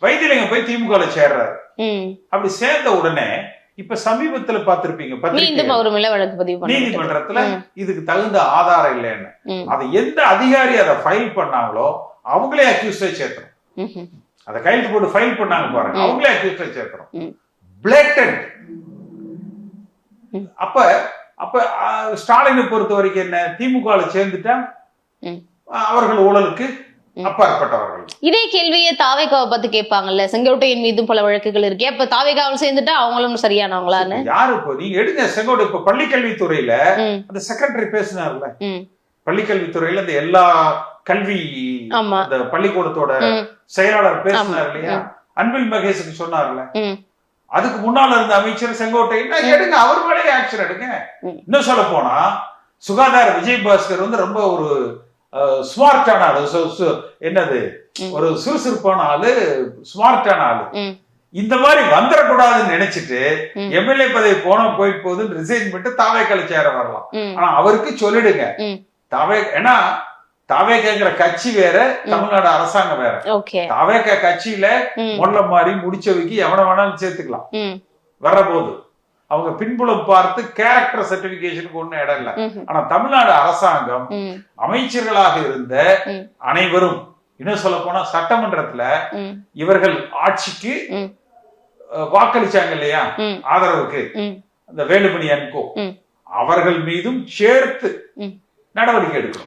வைத்திலிங்கம் போய் திமுக சேர்றாரு. அப்படி சேர்ந்த உடனே இப்ப சமீபத்துல பாத்திருப்பீங்க நீதிமன்றத்துல இதுக்கு தகுந்த ஆதாரம் இல்லைன்னு அதை எந்த அதிகாரி அதை ஃபைல் பண்ணாங்களோ அவங்களே அக்யூஸ்டா சேர்க்கணும். அதை கையெழுத்து போட்டு ஃபைல் பண்ணாங்க பாருங்க, அவங்களே அக்யூஸ்டா சேர்க்கணும். பிளேட்டன்ட். அப்ப அப்ப ஸ்டாலினை பொறுத்த வரைக்கும் என்ன, திமுக சேர்ந்துட்டா அவர்கள் ஊழலுக்கு அப்பாற்பட்டவர்கள். இதே கேள்வியை தாவேகாவை பத்தி கேட்பாங்கல்ல, செங்கோட்டையின் மீதும் பல வழக்குகள் இருக்கு, அப்ப தாவேகாவில் சேர்ந்துட்டா அவங்களும் சரியானவங்களான்னு. யாரு இப்போ நீங்க எடுங்க செங்கோட்டை. இப்ப பள்ளிக்கல்வித்துறையில அந்த செக்ரட்டரி பேசினார்ல, பள்ளிக்கல்வித்துறையில இந்த எல்லா கல்வி அந்த பள்ளிக்கூடத்தோட செயலாளர் பேசினார் இல்லையா, அன்பில் மகேஷுக்கு சொன்னார்ல. அதுக்கு முன்னால இருந்த அமைச்சர் செங்கோட்டை எடுங்க, அவர் மேலே ஆக்ஷன் எடுங்க. இன்னும் சொல்ல போனா சுகாதார விஜயபாஸ்கர் ரொம்ப ஒரு ஸ்மார்ட்டான ஆளு, என்னது ஒரு சுறுசுறுப்பான ஆளு, ஸ்மார்ட்டான ஆளு. இந்த மாதிரி வந்துடக்கூடாதுன்னு நினைச்சிட்டு எம்எல்ஏ பதவி போயிட்டு போகுதுன்னு ரிசைன் பண்ணிட்டு தாவேக்கால சேர வரலாம். ஆனா அவருக்கு சொல்லிடுங்க, ஏன்னா தாவேக்காங்கிற கட்சி வேற, தமிழ்நாடு அரசாங்கம் வேற. தாவேக்கா கட்சியில மொல்ல மாதிரி முடிச்சவைக்கு எவன வேணாலும் சேர்த்துக்கலாம். வர்ற போது அவங்க பின்புலம் பார்த்து கேரக்டர் சர்டிபிகேஷனுக்கு ஒண்ணு இடம் இல்ல. ஆனா தமிழ்நாடு அரசாங்கம் அமைச்சர்களாக இருந்த அனைவரும், இன்னும் சொல்ல போனா சட்டமன்றத்துல இவர்கள் ஆட்சிக்கு வாக்களிச்சாங்க இல்லையா, ஆதரவுக்கு, அந்த வேலுமணி அன்கோ, அவர்கள் மீதும் சேர்த்து நடவடிக்கை எடுக்கணும்.